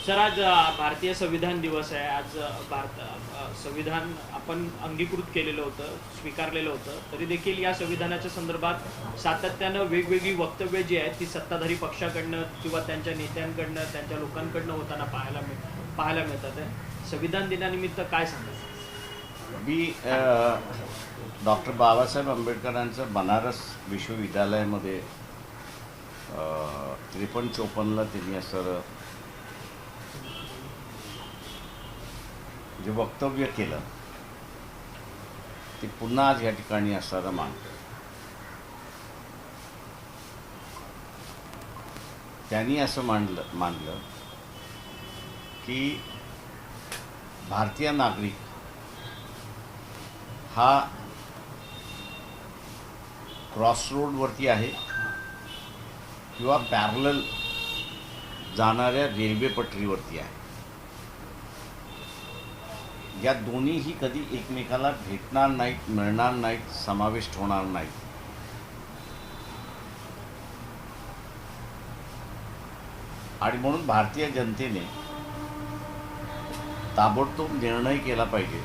Sir आज भारतीय संविधान दिवस आहे. आज संविधान आपण अंगीकृत केलेलं होतं, स्वीकारलेलं होतं. तरी देखील या संविधानाच्या संदर्भात सातत्यानं वेगवेगळी वक्तव्य जी आहेत ती सत्ताधारी पक्षाकडनं किंवा त्यांच्या नेत्यांकडनं, त्यांच्या लोकांकडनं होताना पाहायला मिळतात आहे. संविधान दिनानिमित्त काय सांगाल? मी डॉक्टर बाबासाहेब आंबेडकरांचं बनारस विश्वविद्यालयामध्ये 53-54ला त्यांनी असं जे वक्तव्य केलं ते पुन्हा आज या ठिकाणी असताना मानतो. त्यांनी असं मानलं की भारतीय नागरिक हा क्रॉसरोडवरती आहे किंवा पॅरलल जाणाऱ्या रेल्वे पटरीवरती आहे. या दोन्हीही कधी एकमेकाला भेटणार नाहीत, मिळणार नाहीत, समाविष्ट होणार नाहीत. आणि म्हणून भारतीय जनतेने ताबडतोब निर्णय केला पाहिजे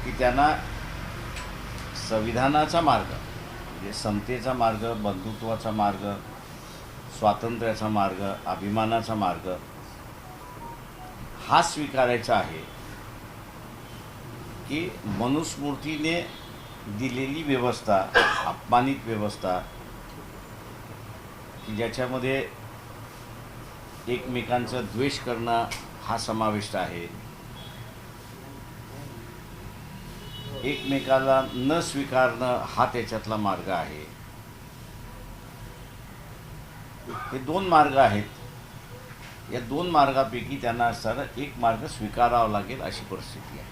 की त्यांना संविधानाचा मार्ग म्हणजे समतेचा मार्ग, बंधुत्वाचा मार्ग, स्वातंत्र्याचा मार्ग, अभिमानाचा मार्ग हा स्वीकारायचा आहे की मनुस्मृतीने दिलेली व्यवस्था, अपमानित व्यवस्था की ज्याच्यामध्ये एकमेकांचा द्वेष करणं हा समाविष्ट आहे, एकमेकाला न स्वीकारणं हा त्याच्यातला मार्ग आहे. हे दोन मार्ग आहेत. या दोन मार्गापैकी त्यांना असताना एक मार्ग स्वीकारावा लागेल अशी परिस्थिती आहे.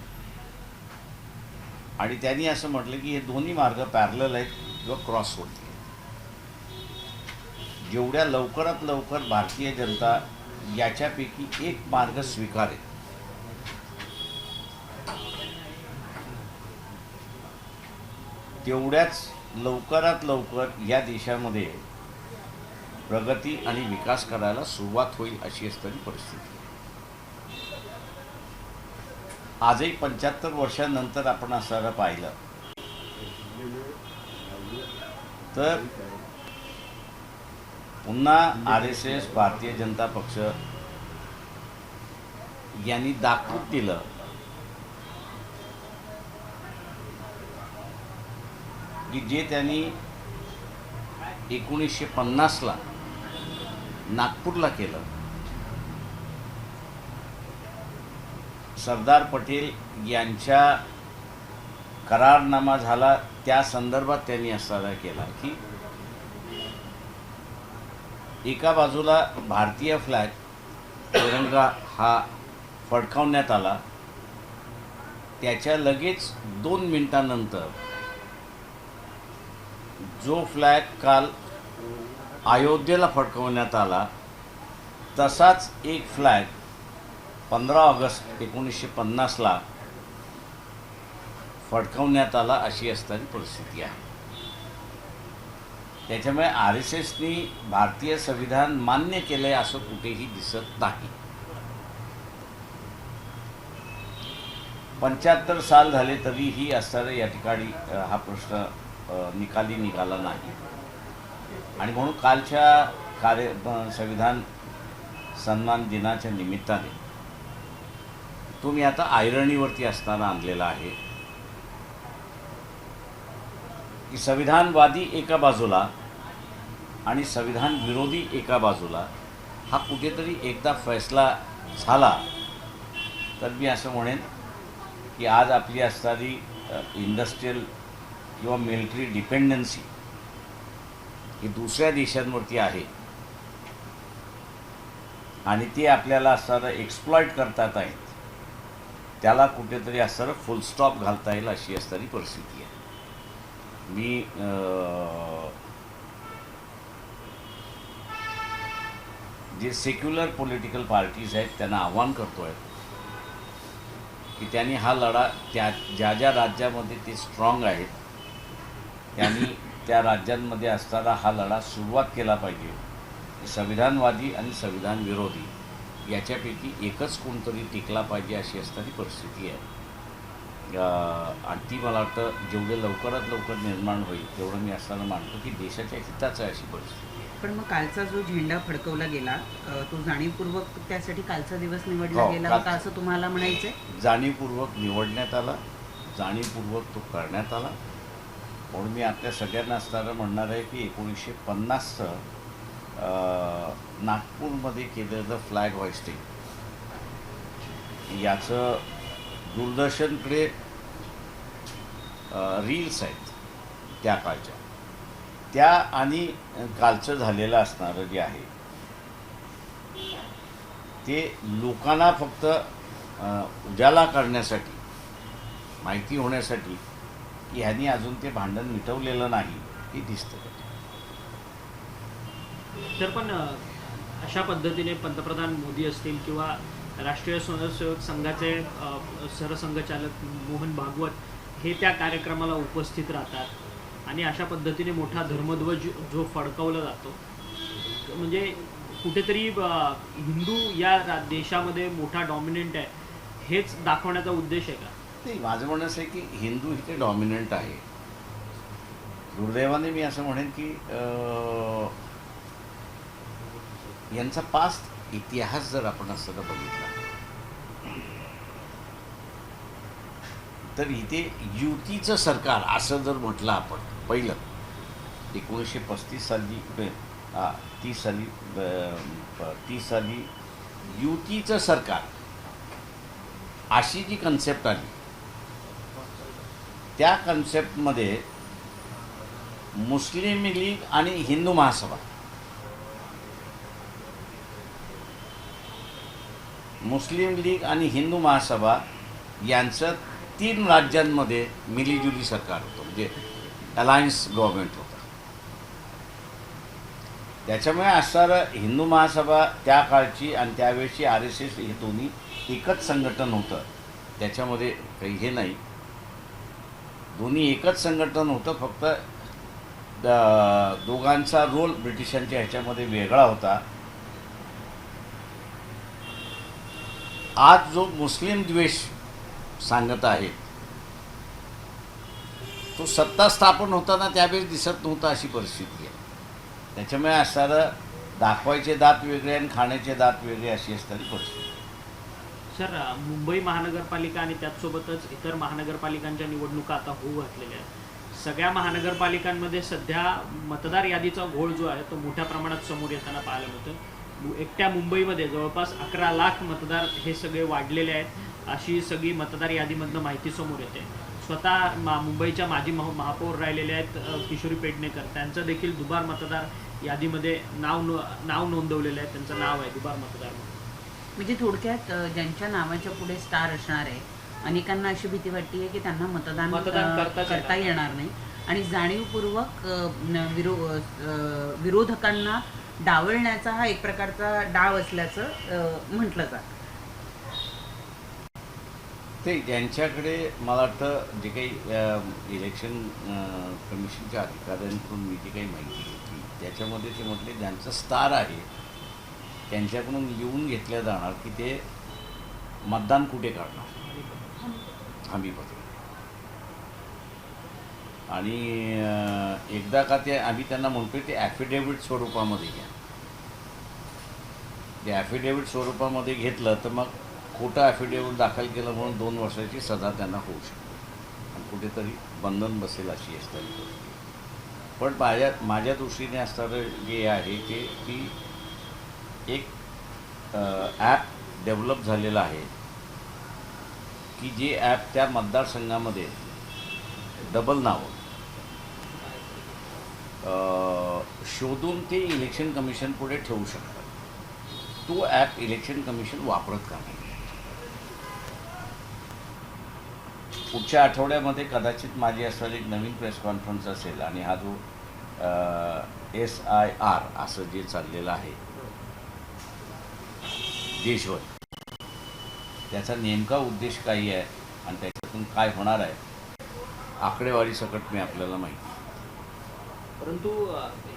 आणि त्यांनी असं म्हटलं की हे दोन्ही मार्ग पॅरलल आहेत किंवा क्रॉस होतील. जेवढ्या लवकरात लवकर भारतीय जनता याच्यापैकी एक मार्ग स्वीकारेल तेवढ्याच लवकरात लवकर या देशामध्ये प्रगती आणि विकास करायला सुरुवात होईल अशी असणारी परिस्थिती. आजही 75 वर्षांनंतर आपण असं पाहिलं तर पुन्हा RSS भारतीय जनता पक्ष यांनी दाखवून दिलं की जे त्यांनी 1950ला नागपूरला केलं, सरदार पटेल यांच्या करारनामा झाला त्या संदर्भात त्यांनी असा केला की एका बाजूला भारतीय फ्लॅग तिरंगा हा फडकावण्यात आला, त्याच्या लगेच 2 मिनिटांनंतर जो फ्लॅग काल अयोध्येला फडकवण्यात आला तसाच एक फ्लॅग 15 ऑगस्ट 1950ला फडकवण्यात आला अशी असणारी परिस्थिती आहे. त्याच्यामुळे RSSनी भारतीय संविधान मान्य केलंय असं कुठेही दिसत नाही. 75 साल झाले तरीही असणारा या ठिकाणी हा प्रश्न निकाली निघाला नाही. आणि म्हणून कालच्या संविधान सन्मान दिनाच्या निमित्ताने तो मी आता ऐरणीवरती असताना आणलेला आहे की संविधानवादी एका बाजूला आणि संविधान विरोधी एका बाजूला हा कुठेतरी एकदा फैसला झाला तर मी असं म्हणेन की आज आपली असणारी इंडस्ट्रियल किंवा मिलिटरी डिपेंडन्सी ही दुसऱ्या देशांवरती आहे आणि ते आपल्याला असणारं एक्सप्लॉइट करतात आहेत, त्याला कुठेतरी असणारं फुल स्टॉप घालता येईल अशी असणारी परिस्थिती आहे. मी जे सेक्युलर पॉलिटिकल पार्टीज आहेत त्यांना आव्हान करतो आहे की त्यांनी हा लढा ज्या ज्या राज्यामध्ये ते स्ट्रॉंग आहेत त्यांनी त्या राज्यांमध्ये असताना हा लढा सुरुवात केला पाहिजे संविधानवादी आणि संविधान विरोधी याच्यापैकी एकच कोणतरी टिकला पाहिजे अशी असणारी परिस्थिती आहे. आणि ती मला वाटतं जेवढे लवकरात लवकर निर्माण होईल तेवढं मी असताना मानतो की देशाच्या हिताचं आहे अशी परिस्थिती आहे. पण मग कालचा जो झेंडा फडकवला गेला तो जाणीवपूर्वक त्यासाठी कालचा दिवस निवडला हो, गेला होता असं तुम्हाला म्हणायचंय? जाणीवपूर्वक निवडण्यात आला, जाणीवपूर्वक तो करण्यात आला. म्हणून मी आपल्या सगळ्यांना असताना म्हणणार आहे की 1950चं नागपूरमध्ये केलेलं फ्लॅग हॉइस्टिंग याचं दूरदर्शनकडे रील्स आहेत त्या काळच्या, त्या आणि कालचं झालेलं असणारं जे आहे ते लोकांना फक्त उजाला करण्यासाठी, माहिती होण्यासाठी की ह्यांनी अजून ते भांडण मिटवलेलं नाही हे दिसतं. तर पण अशा पद्धतीने पंतप्रधान मोदी असतील किंवा राष्ट्रीय स्वयंसेवक संघाचे सरसंघचालक मोहन भागवत हे त्या कार्यक्रमाला उपस्थित राहतात आणि अशा पद्धतीने मोठा धर्मध्वज जो फडकवला जातो, म्हणजे कुठेतरी हिंदू या देशामध्ये मोठा डॉमिनंट आहे हेच दाखवण्याचा उद्देश आहे का? नाही, माझं म्हणणं असं आहे की हिंदू इथे डॉमिनंट आहे. दुर्दैवाने मी असं म्हणेन की यांचा पास्ट इतिहास जर आपण असं बघितला तर इथे युतीचं सरकार असं जर म्हटलं आपण पहिलं 1935 साली 30 साली युतीचं सरकार अशी जी कन्सेप्ट आली त्या कन्सेप्टमध्ये मुस्लिम लीग आणि हिंदू महासभा, मुस्लिम लीग आणि हिंदू महासभा यांचं 3 राज्यांमध्ये मिलीजुली सरकार होतं, म्हणजे अलायन्स गव्हर्नमेंट होतं. त्याच्यामुळे असणारं हिंदू महासभा त्या काळची आणि त्यावेळची RSS हे दोन्ही एकच संघटन होतं. त्याच्यामध्ये काही हे नाही, दोन्ही एकच संघटन होतं. फक्त दोघांचा रोल ब्रिटिशांच्या ह्याच्यामध्ये वेगळा होता. आज जो मुस्लिम द्वेष सांगत आहेत तो सत्ता स्थापन होताना त्यावेळेस दिसत नव्हता अशी परिस्थिती आहे. त्याच्यामुळे असणारं दाखवायचे दात वेगळे आणि खाण्याचे दात वेगळे अशी असणारी परिस्थिती. सर, मुंबई महानगरपालिका आणि त्याचसोबतच इतर महानगरपालिकांच्या निवडणुका आता होऊ घातलेल्या आहेत. सगळ्या महानगरपालिकांमध्ये सध्या मतदार यादीचा घोळ जो आहे तो मोठ्या प्रमाणात समोर येताना पाहायला मिळतो. एकट्या मुंबईमध्ये जवळपास 11 लाख मतदार हे सगळे वाढलेले आहेत अशी सगळी मतदार यादीमधनं माहिती समोर येते. स्वतः मुंबईच्या माजी महापौर राहिलेले आहेत किशोरी पेडणेकर, त्यांचं देखील दुबार मतदार यादीमध्ये नाव नोंदवलेलं आहे. त्यांचं नाव आहे दुबार मतदार म्हणून. म्हणजे थोडक्यात ज्यांच्या नावाच्या पुढे स्टार असणार आहे अनेकांना अशी भीती वाटते की त्यांना मतदान करता येणार नाही आणि जाणीवपूर्वक विरोधकांना डावलण्याचा हा एक प्रकारचा डाव असल्याचं म्हटलं जातं. ते ज्यांच्याकडे मला वाटतं जे काही इलेक्शन कमिशनच्या अधिकाऱ्यांकडून मी जी काही माहिती घेतली त्याच्यामध्ये ते म्हटले ज्यांचं स्टार आहे त्यांच्याकडून लिहून घेतल्या जाणार की ते मतदान कुठे करणार, हमीपत्र. आणि एकदा का ते आम्ही त्यांना म्हणतोय ते ॲफिडेव्हिट स्वरूपामध्ये घ्या. ते ॲफिडेव्हिट स्वरूपामध्ये घेतलं तर मग खोटं ॲफिडेव्हिट दाखल केलं म्हणून 2 वर्षाची सजा त्यांना होऊ शकते आणि कुठेतरी बंधन बसेल अशी असणारी गोष्ट. पण माझ्या दृष्टीने असणारं जे आहे ते की एक ॲप डेव्हलप झालेलं आहे की जे ॲप त्या मतदारसंघामध्ये डबल नावं शोधून ते इलेक्शन कमिशन पुढे ठेवू शकतात. तो ॲप इलेक्शन कमिशन वापरत का नाही. पुढच्या आठवड्यामध्ये कदाचित माझी असणारी एक नवीन प्रेस कॉन्फरन्स असेल आणि हा जो SIR असं जे चाललेलं आहे देशभर त्याचा नेमका उद्देश काही आहे आणि त्याच्यातून काय होणार आहे आकडेवारी सकट मी आपल्याला माहिती. परंतु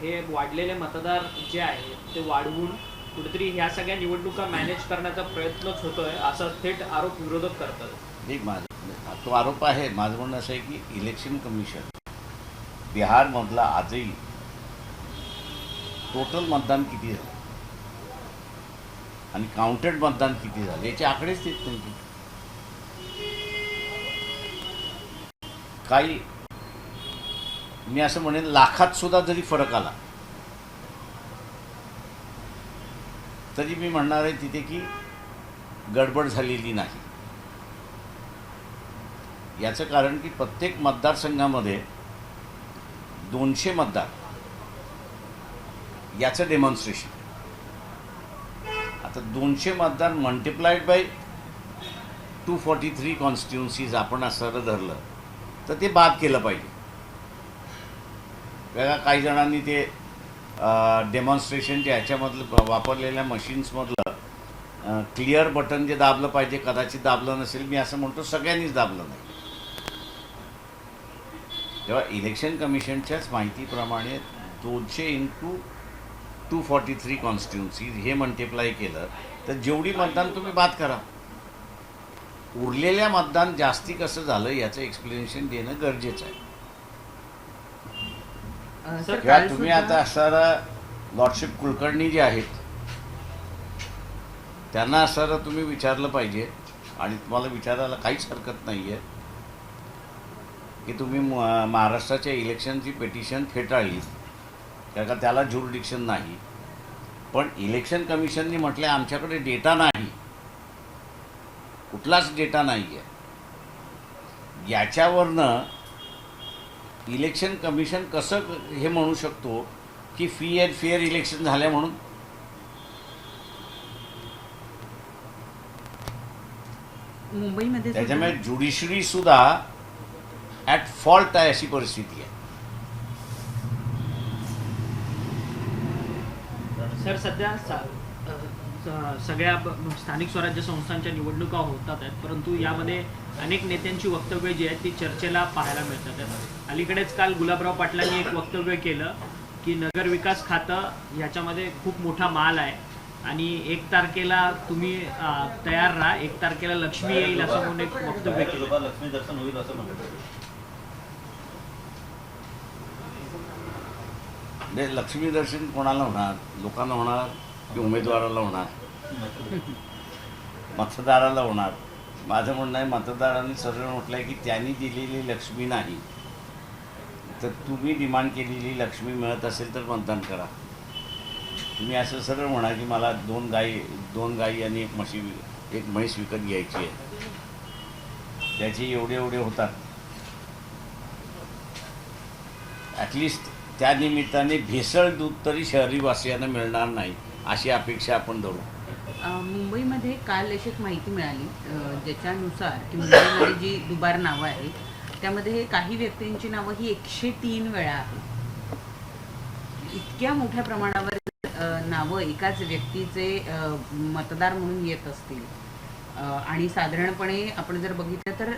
हे वाढलेले मतदार जे आहेत ते वाढवून कुठेतरी ह्या सगळ्या निवडणुका मॅनेज करण्याचा प्रयत्नच होतोय असा थेट आरोप विरोधक करतात. एक माझं तो आरोप आहे. माझं म्हणणं असं आहे की इलेक्शन कमिशन बिहारमधला आजही टोटल मतदान किती झालं आणि काउंटेड मतदान किती झालं याचे आकडेच देत नाही. काही मी असं म्हणेन लाखात सुद्धा जरी फरक आला तरी मी म्हणणार आहे तिथे की गडबड झालेली नाही. याचं कारण की प्रत्येक मतदारसंघामध्ये 200 मतदार याचं डेमॉन्स्ट्रेशन. आता 200 मतदार मल्टिप्लाइड बाय 243 कॉन्स्टिट्युन्सीज आपण असं धरलं तर ते बाद केलं पाहिजे. वेगळा काही जणांनी ते डेमॉन्स्ट्रेशनच्या ह्याच्यामधलं वापरलेल्या मशीन्समधलं क्लिअर बटन जे दाबलं पाहिजे कदाचित दाबलं नसेल. मी असं म्हणतो सगळ्यांनीच दाबलं नाही. तेव्हा इलेक्शन कमिशनच्याच माहितीप्रमाणे 200 × 243 कॉन्स्टिट्युन्सीज हे मल्टिप्लाय केलं तर जेवढी मतदान तुम्ही बाद करा. उरलेल्या मतदान जास्ती कसं झालं याचं एक्सप्लेनेशन देणं गरजेचं आहे. किंवा तुम्ही आता असणारा लॉर्डशिप कुलकर्णी जे आहेत त्यांना असणारं तुम्ही विचारलं पाहिजे आणि तुम्हाला विचारायला काहीच हरकत नाही आहे की तुम्ही महाराष्ट्राच्या इलेक्शनची पिटिशन फेटाळली कारण का त्याला ज्युरिडिक्शन नाही. पण इलेक्शन कमिशननी म्हटलं आमच्याकडे डेटा नाही, कुठलाच डेटा नाही आहे. याच्यावरनं इलेक्शन कमिशन कसं हे म्हणू शकतो की फ्री अँड फेअर इलेक्शन झाल्या म्हणून. मुंबईमध्ये त्याच्यामुळे ज्युडिशरी सुद्धा ॲट फॉल्ट आहे अशी परिस्थिती आहे. सर सध्या सगळ्या स्थानिक स्वराज्य संस्थांच्या निवडणुका होतात आहेत, परंतु यामध्ये अनेक नेत्यांची वक्तव्य जी आहेत ती चर्चेला पाहायला मिळतात आहेत. अलीकडेच काल गुलाबराव पाटलांनी एक वक्तव्य केलं की नगर विकास खातं याच्यामध्ये खूप मोठा माल आहे आणि 1 तारखेला तुम्ही तयार राहा, 1 तारखेला लक्ष्मी येईल असं म्हणून एक वक्तव्य केलं. लक्ष्मी दर्शन होईल असं म्हणतात. म्हणजे लक्ष्मी दर्शन कोणाला होणार? लोकांना होणार की उमेदवाराला होणार? मतदाराला होणार. माझं म्हणणं आहे मतदारांनी सरळ म्हटलं आहे की त्यांनी दिलेली लक्ष्मी नाही तर तुम्ही डिमांड केलेली लक्ष्मी मिळत असेल तर मतदान करा. तुम्ही असं सरळ म्हणा की मला 2 गाई आणि एक म्हैस विकत घ्यायची आहे, त्याचे एवढे होतात. ॲटलिस्ट त्या निमित्ताने भेसळ दूध तरी शहरीवासियांना मिळणार नाही अशी अपेक्षा आपण धरू. मुंबईमध्ये काल अशी एक माहिती मिळाली ज्याच्यानुसार की मुंबईमध्ये जी दुबार नावं आहेत त्यामध्ये काही व्यक्तींची नावं ही 103 वेळा आहेत. इतक्या मोठ्या प्रमाणावर नावं एकाच व्यक्तीचे मतदार म्हणून येत असतील आणि साधारणपणे आपण जर बघितलं तर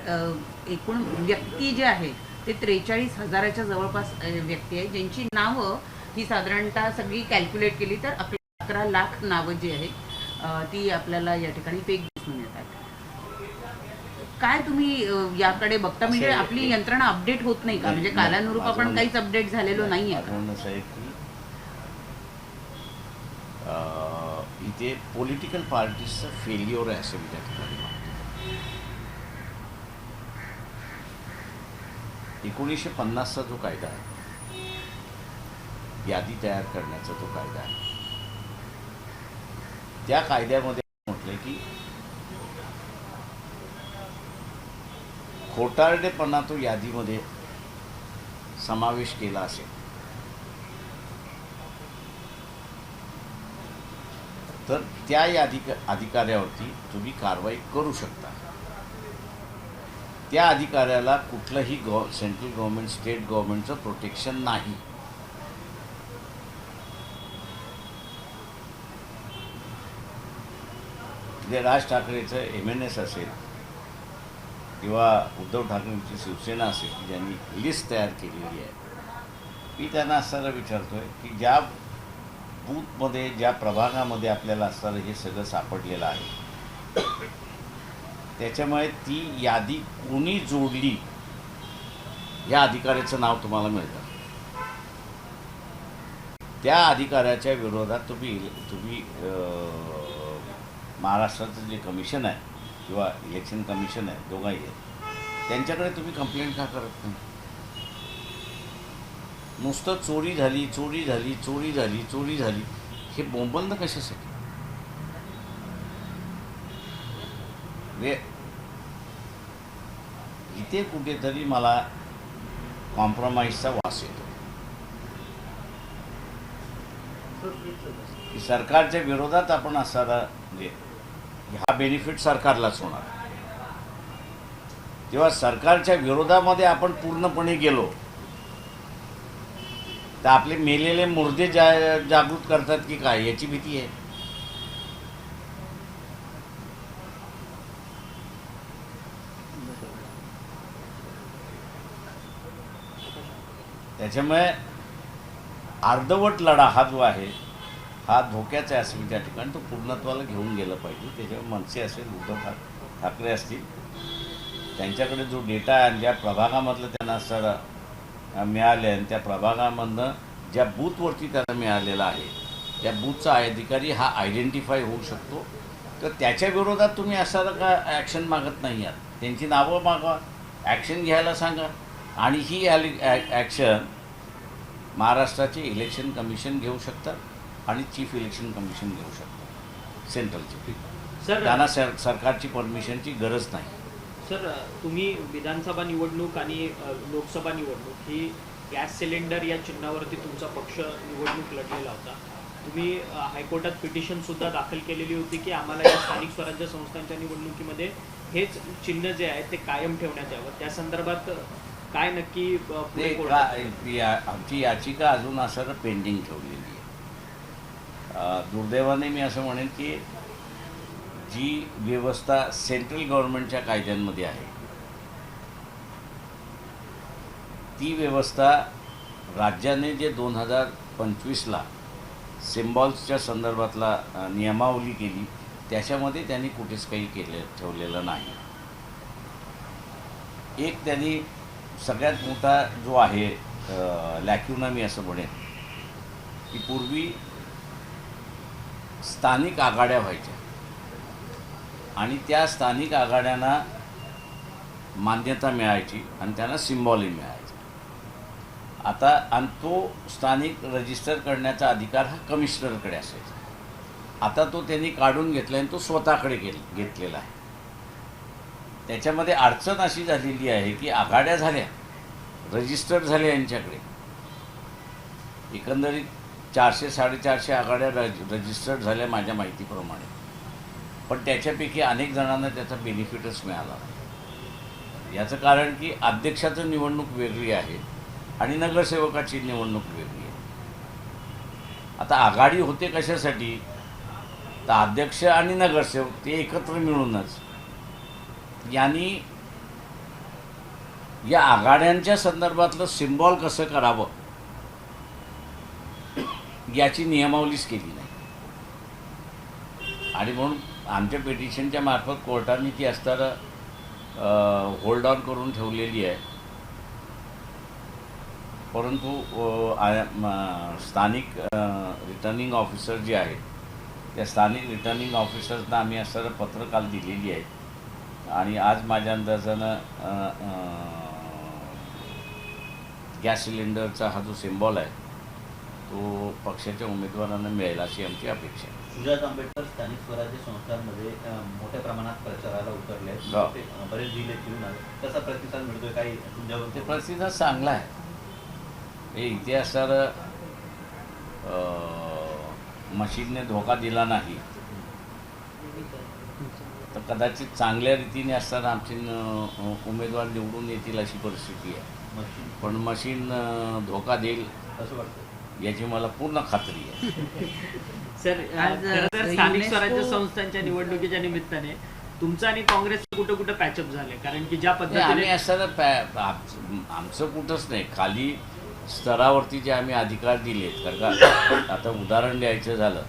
एकूण व्यक्ती जे आहेत ते 43,000च्या जवळपास व्यक्ती आहेत ज्यांची नावं ही साधारणतः सगळी कॅल्क्युलेट केली तर 11 लाख नावं जी आहेत ती आपल्याला या ठिकाणी फेक दिसून येतात. काय तुम्ही याकडे बघता? म्हणजे आपली यंत्रणा अपडेट होत नाही का? म्हणजे कालानुरूप आपण काहीच अपडेट झालेलो नाही आहे. इथे पॉलिटिकल पार्टीजचं फेल्युअर आहे असं मी त्या ठिकाणी म्हणतो. 1950चा जो कायदा आहे, यादी तयार करण्याचा जो कायदा आहे, त्या कायद्यामध्ये म्हटलं की खोटारडेपणा तो यादीमध्ये समावेश केला असेल तर त्या अधिकाऱ्यावरती तुम्ही कारवाई करू शकता. त्या अधिकाऱ्याला कुठलंही सेंट्रल गव्हर्नमेंट स्टेट गव्हर्नमेंटचं प्रोटेक्शन नाही. जे राज ठाकरेचं MNS असेल किंवा उद्धव ठाकरेंची शिवसेना असेल की ज्यांनी लिस्ट तयार केलेली आहे मी त्यांना असताना विचारतोय की ज्या बूथमध्ये ज्या प्रभागामध्ये आपल्याला असताना हे सगळं सापडलेलं आहे त्याच्यामुळे ती यादी कोणी जोडली या अधिकाऱ्याचं नाव तुम्हाला मिळतं. त्या अधिकाऱ्याच्या विरोधात तुम्ही महाराष्ट्राचं जे कमिशन आहे किंवा इलेक्शन कमिशन आहे दोघाही आहेत त्यांच्याकडे तुम्ही कंप्लेंट का करत नाही. नुसतं चोरी झाली चोरी झाली चोरी झाली चोरी झाली हे बोंबलणं कशासाठी. इथे कुठेतरी मला कॉम्प्रोमाइजचा वास येतो की सरकारच्या विरोधात आपण असताना म्हणजे हा बेनिफिट सरकारलाच होणार. तेव्हा सरकारच्या विरोधामध्ये आपण पूर्णपणे गेलो तर आपले मेलेले मुर्दे जागृत करतात की काय याची भीती आहे. त्याच्यामुळे अर्धवट लढा हा जो आहे हा धोक्याचा आहे असं मी त्या ठिकाणी तो पूर्णत्वाला घेऊन गेलं पाहिजे. त्याच्यामुळे मनसे असेल उद्धव ठाकरे असतील त्यांच्याकडे जो डेटा आहे ज्या प्रभागामधलं त्यांना सर मिळाले आणि त्या प्रभागामधनं ज्या बूथवरती त्यांना मिळालेला आहे त्या बूथचा अधिकारी हा आयडेंटिफाय होऊ शकतो. तर त्याच्या विरोधात तुम्ही असं का ॲक्शन मागत नाही आहात. त्यांची नावं मागवा ॲक्शन घ्यायला सांगा आणि ही ॲक्शन महाराष्ट्राचे इलेक्शन कमिशन घेऊ शकतात आणि चीफ इलेक्शन कमिशन घेऊ शकतात सेंट्रलचे. सर त्यांना सरकारची परमिशनची गरज नाही. सर तुम्ही विधानसभा निवडणूक आणि लोकसभा निवडणूक ही गॅस सिलेंडर या चिन्हावरती तुमचा पक्ष निवडणूक लढलेला होता. तुम्ही हायकोर्टात पिटिशनसुद्धा दाखल केलेली होती की आम्हाला या स्थानिक स्वराज्य संस्थांच्या निवडणुकीमध्ये हेच चिन्ह जे आहे ते कायम ठेवण्यात यावं. त्या संदर्भात काय नक्की आमची याचिका अजून असं पेंडिंग ठेवलेली आहे. दुर्दैवाने मी असं म्हणेन की जी व्यवस्था सेंट्रल गव्हर्नमेंटच्या कायद्यांमध्ये आहे ती व्यवस्था राज्याने जे 2025ला सिम्बॉल्सच्या संदर्भातला नियमावली केली त्याच्यामध्ये त्यांनी कुठेच काही ठेवलेलं नाही. एक त्यांनी सगळ्यात मोठा जो आहे लॅक्युना मी असं म्हणेन की पूर्वी स्थानिक आघाड्या व्हायच्या आणि त्या स्थानिक आघाड्यांना मान्यता मिळायची आणि त्यांना सिम्बॉलही मिळायचं. आता आणि तो स्थानिक रजिस्टर करण्याचा अधिकार हा कमिशनरकडे असायचा. आता तो त्यांनी काढून घेतला आणि तो स्वतःकडे घेतलेला आहे. त्याच्यामध्ये अडचण अशी झालेली आहे की आघाड्या झाल्या रजिस्टर्ड झाल्या यांच्याकडे एकंदरीत 400-450 आघाड्या रजिस्टर्ड झाल्या माझ्या माहितीप्रमाणे. पण त्याच्यापैकी अनेक जणांना त्याचा बेनिफिटच मिळाला नाही. याचं कारण की अध्यक्षाचं निवडणूक वेगळी आहे आणि नगरसेवकाची निवडणूक वेगळी आहे. आता आघाडी होते कशासाठी तर अध्यक्ष आणि नगरसेवक ते एकत्र मिळूनच यांनी या आघाड्यांच्या संदर्भातलं सिम्बॉल कसं करावं याची नियमावलीच केली नाही. आणि म्हणून आमच्या पिटिशनच्या मार्फत कोर्टाने ती असताना होल्ड ऑन करून ठेवलेली आहे. परंतु स्थानिक रिटर्निंग ऑफिसर जे आहेत त्या स्थानिक रिटर्निंग ऑफिसर्सना आम्ही असताना पत्र काल दिलेली आहेत आणि आज माझ्या अंदाजानं गॅस सिलेंडरचा हा जो सिम्बॉल आहे तो पक्षाच्या उमेदवारांना मिळेल अशी आमची अपेक्षा आहे. सुजात आंबेडकर स्थानिक स्वराज्य संस्थांमध्ये मोठ्या प्रमाणात प्रचाराला उतरले आहेत. बरेच जिल्हे फिरून आले. कसा प्रतिसाद मिळतोय काही तुमच्यावर? ते प्रतिसाद चांगला आहे. हे इथे असणारं मशीनने धोका दिला नाही तर कदाचित चांगल्या रीतीने असताना आमचे उमेदवार निवडून येतील अशी परिस्थिती आहे. पण मशीन धोका देईल असं वाटतं याची मला पूर्ण खात्री आहे. सर खरं तर स्थानिक स्वराज्य संस्थांच्या निवडणुकीच्या निमित्ताने तुमचं आणि काँग्रेसचं कुठं कुठं पॅचअप झाले कारण की ज्या आम्ही पद्धतीने असताना आमचं कुठंच नाही. खाली स्तरावरती जे आम्ही अधिकार दिलेत, कारण का आता उदाहरण द्यायचं झालं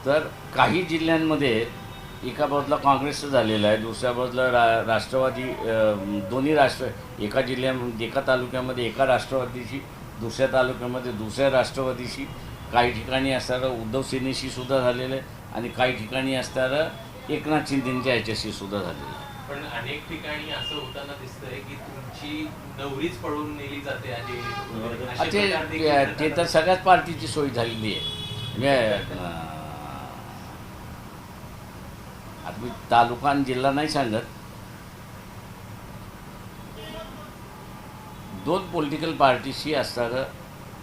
तर काही जिल्ह्यांमध्ये एका बाजूला काँग्रेसचं झालेलं आहे, दुसऱ्या बाजूला राष्ट्रवादी, दोन्ही राष्ट्र, एका जिल्ह्यामध्ये एका तालुक्यामध्ये एका राष्ट्रवादीशी, दुसऱ्या तालुक्यामध्ये दुसऱ्या राष्ट्रवादीशी, काही ठिकाणी असणारं उद्धव सेनेशी सुद्धा झालेलं आहे आणि काही ठिकाणी असणारं एकनाथ शिंदेच्या याच्याशी सुद्धा झालेलं आहे. पण अनेक ठिकाणी असं होताना दिसतंय की तुमची नवरीच पळवून नेली जाते आणि असे प्रकार देखील ते घडतात. तर सगळ्याच पार्टीची सोय झालेली आहे. म्हणजे आता मी तालुका आणि जिल्हा नाही सांगत, 2 पॉलिटिकल पार्टीशी असणारं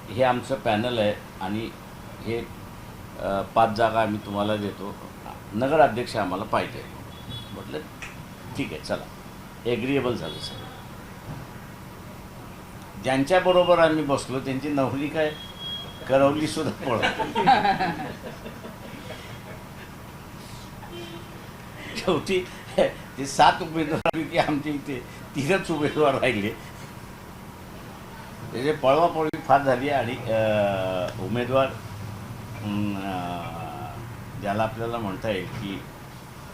हे आमचं पॅनल आहे आणि हे 5 जागा आम्ही तुम्हाला देतो, नगराध्यक्ष आम्हाला पाहिजे. म्हटलं ठीक आहे, चला, एग्रीएबल झालं सगळं. ज्यांच्याबरोबर आम्ही बसलो त्यांची नवरी काय करवली सुद्धा पळत. शेवटी ते 7 उमेदवारांपैकी आमच्या इथे 3च उमेदवार राहिले. त्याचे पळवापळवी फार झाली आणि उमेदवार ज्याला आपल्याला म्हणता येईल की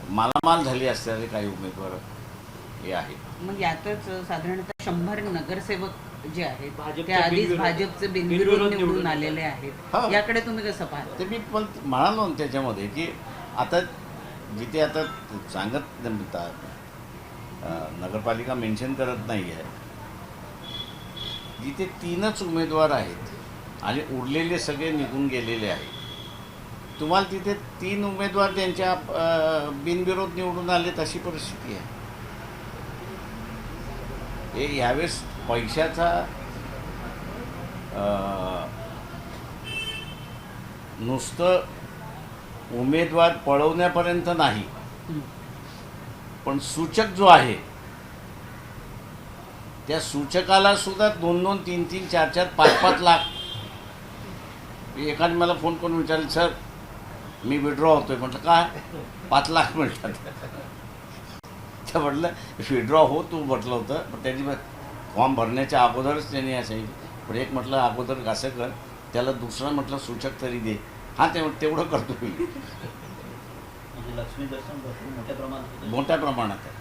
मालामाल झाली असणारे काही उमेदवार हे आहेत. मग यातच साधारणतः 100 नगरसेवक जे आहेत भाजपचे ते आधीच बिनविरोध- भाजपचे बिनविरोध बिनविरोध निवडून निवडून आले. आलेले आहेत. हो. याकडे तुम्ही कसं पाहता? ते मी पण म्हणालो ना त्याच्यामध्ये की आता जिथे आता सांगत नगरपालिका मेन्शन करत नाही आहे, जिथे 3च उमेदवार आहेत आणि उरलेले सगळे निघून गेलेले आहेत, तुम्हाला तिथे 3 उमेदवार त्यांच्या बिनविरोध निवडून आलेत अशी परिस्थिती आहे. हे यावेळेस पैशाचा नुसतं उमेदवार पळवण्यापर्यंत नाही, पण सूचक जो आहे त्या सूचकाला सुद्धा 2-2, 3-3, 4-4, 5-5 लाख. एकाने मला फोन करून विचारलं, सर मी विड्रॉ होतोय. म्हटलं काय? 5 लाख मिळतात. तर म्हटलं विड्रॉ हो तू म्हटलं होतं, पण त्यांनी फॉर्म भरण्याच्या अगोदरच त्यांनी असं पण एक म्हटलं अगोदर असं कर, त्याला दुसरा म्हटलं सूचक तरी दे. हां तेवढं करतो मी. म्हणजे लक्ष्मी दर्शन भरपूर मोठ्या प्रमाणात होतं. मोठ्या प्रमाणात आहे.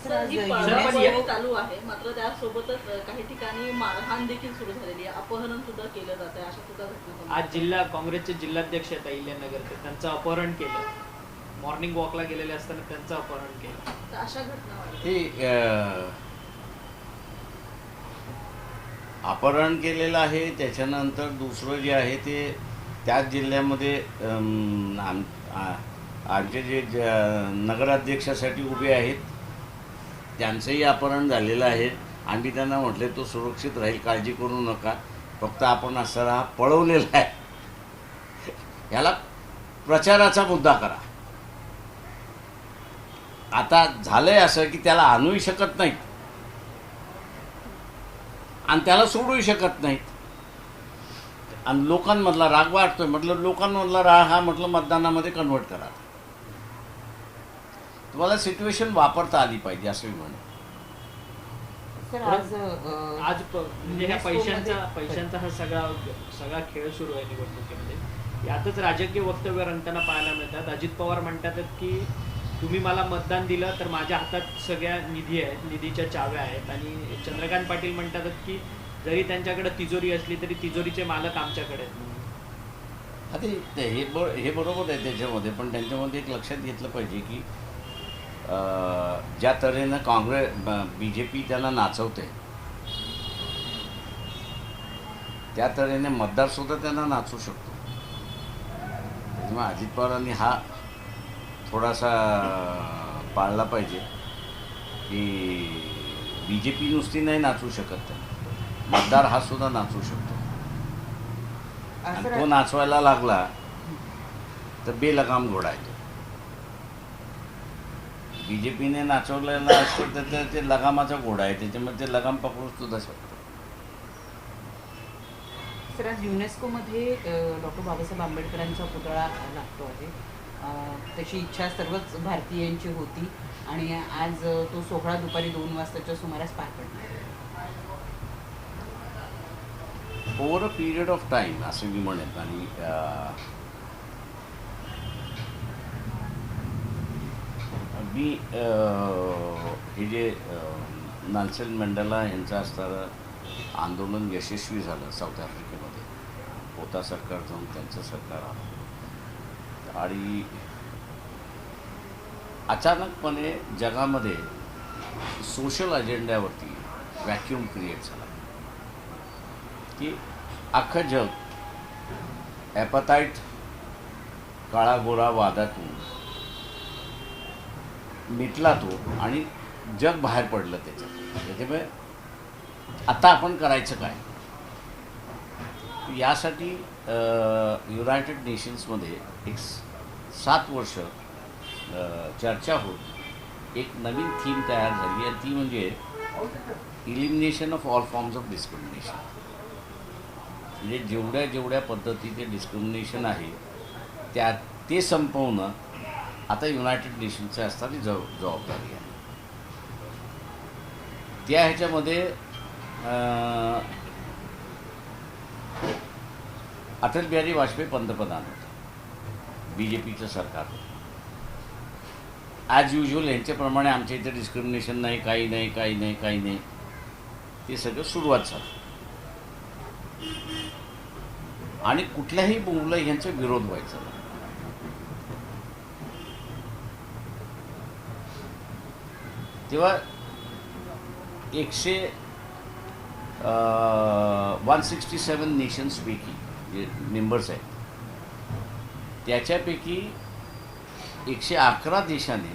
सर, आज ही युनेस्को- परवानगी चालू आहे, मात्र त्यासोबतच काही ठिकाणी मारहाण देखील सुरू झालेली आहे, अपहरण सुद्धा केलं जात आहे, अशा सुद्धा घटना समोर आज जिल्हा काँग्रेसचे जिल्हाध्यक्ष आहेत अहिल्यानगरचे, त्यांचं अपहरण केलं. मॉर्निंग वॉकला गेलेले असताना त्यांचं अपहरण केलं. तर अशा घटना वाढतात. ते अपहरण केलेलं आहे. त्याच्यानंतर दुसरं जे आहे ते त्याच जिल्ह्यामध्ये आमचे जे नगराध्यक्षासाठी उभे आहेत त्यांचंही अपहरण झालेलं आहे. आम्ही त्यांना म्हटले तो सुरक्षित राहील, काळजी करू नका, फक्त आपण असं हा पळवलेला आहे, याला प्रचाराचा मुद्दा करा. आता झालंय असं की त्याला आणूही शकत नाहीत आणि त्याला सोडूही शकत नाहीत आणि लोकांमधला राग वाटतोय. म्हटलं लोकांमधला राग हा म्हटलं मतदानामध्ये कन्वर्ट करा. तुम्हाला सिच्युएशन वापरता आली पाहिजे असं मी म्हणेन. सर, आज आज म्हणजे ह्या पैशांचा हा सगळा खेळ सुरू आहे निवडणुकीमध्ये. यातच राजकीय वक्तव्य रंगताना पाहायला मिळतात. अजित पवार म्हणतात की तुम्ही मला मतदान दिलं तर माझ्या हातात सगळ्या निधी आहेत, निधीच्या चाव्या आहेत. आणि चंद्रकांत पाटील म्हणतात की जरी त्यांच्याकडे तिजोरी असली तरी तिजोरीचे मालक आमच्याकडे आहेत. आता हे बरोबर आहे त्याच्यामध्ये, पण त्यांच्यामध्ये एक लक्षात घेतलं पाहिजे की ज्या तऱ्हेनं BJP त्यांना नाचवते त्या तऱ्हेने मतदारसुद्धा त्यांना नाचवू शकतो. त्याच्यामुळे अजित पवारांनी हा थोडासा पाळला पाहिजे की BJP नुसती नाही नाचू शकत, मतदार हा सुद्धा नाचू शकतो. आणि तो नाचवायला लागला तर बेलगाम घोडा आहे. BJPने नाचवलेला असतं तर ते लगामाचा घोडा आहे, त्याच्यामध्ये ते लगाम पकडू सुद्धा शकतो. सर, आज युनेस्कोमध्ये डॉक्टर बाबासाहेब आंबेडकरांचा पुतळा लागतो आहे. तशी इच्छा सर्वच भारतीयांची होती आणि आज तो सोहळा दुपारी 2 वाजताच्या सुमारास पार पडणार. Over a period of time असं मी म्हणेन. आणि मी हे जे नेल्सन मंडेला यांचं असणारं आंदोलन यशस्वी झालं साऊथ आफ्रिकेमध्ये. होता सरकार जाऊन त्यांचं सरकार आलं आणि अचानकपणे जगामध्ये सोशल अजेंड्यावरती व्हॅक्यूम क्रिएट झाला की अख्खं जग ॲपटाईट काळा गोरा वादातून मिटला तो आणि जग बाहेर पडलं त्याच्यामुळे आता आपण करायचं काय यासाठी युनायटेड नेशन्समध्ये एक 7 वर्ष चर्चा होत एक नवीन थीम तयार झाली आणि ती म्हणजे elimination of all forms of discrimination. म्हणजे जेवढ्या पद्धतीचे डिस्क्रिमिनेशन आहे ते संपवणं आता युनायटेड नेशन्सची असणारी जबाबदारी आहे. त्या ह्याच्यामध्ये अटल बिहारी वाजपेयी पंतप्रधान होते, BJPचं सरकार होतं. ॲज युजल यांच्याप्रमाणे आमच्या इथे डिस्क्रिमिनेशन नाही, काही नाही ते सगळं सुरुवात झालं आणि कुठल्याही बोंबला ह्यांचा विरोध व्हायचा. तेव्हा 167 नेशन्सपैकी जे मेंबर्स आहेत त्याच्यापैकी 111 देशाने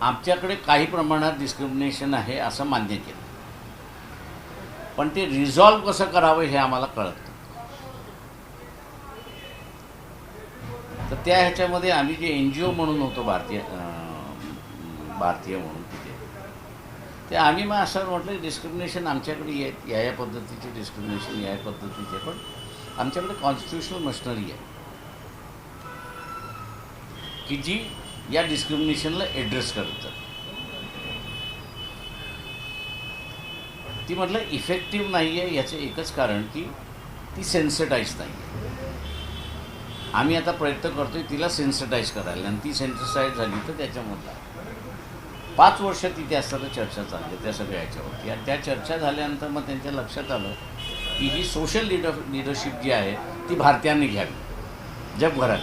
आमच्याकडे काही प्रमाणात डिस्क्रिमिनेशन आहे असं मान्य केलं. पण ते रिझॉल्व कसं करावं हे आम्हाला कळत नाही. तर त्या ह्याच्यामध्ये आम्ही जे NGO म्हणून होतो भारतीय म्हणून तिथे ते आम्ही मग असं म्हटलं डिस्क्रिमिनेशन आमच्याकडे या पद्धतीचे डिस्क्रिमिनेशन या पद्धतीचे, पण आमच्याकडे कॉन्स्टिट्युशनल मशिनरी आहे की जी या डिस्क्रिमिनेशनला ॲड्रेस करत जाते. ती म्हटलं इफेक्टिव्ह नाही आहे याचं एकच कारण की ती सेन्सिटाईज नाही आहे. आम्ही आता प्रयत्न करतो आहे तिला सेन्सिटाईज करायला आणि ती सेन्सिटाईज झाली तर त्याच्यामधला 5 वर्ष तिथे असताना चर्चा चालली त्या सगळ्या ह्याच्यावरती. आणि त्या चर्चा झाल्यानंतर मग त्यांच्या लक्षात आलं की ही सोशल लिडरशिप जी आहे ती भारतीयांनी घ्यावी जगभरात.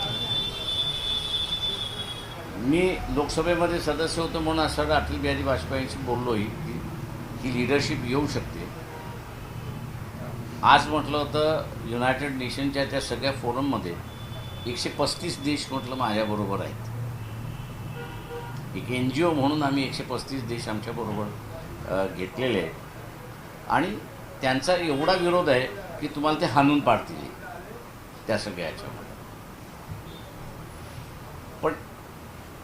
मी लोकसभेमध्ये सदस्य होतो म्हणून असं अटल बिहारी वाजपेयींशी बोललोही की ही लिडरशिप येऊ शकते. आज म्हटलं होतं युनायटेड नेशनच्या त्या सगळ्या फोरममध्ये 135 देश म्हटलं माझ्याबरोबर आहेत. एक NGO म्हणून आम्ही 135 देश आमच्याबरोबर घेतलेले आहेत आणि त्यांचा एवढा विरोध आहे की तुम्हाला ते हाणून पाडतील त्या सगळ्या ह्याच्यामध्ये. पण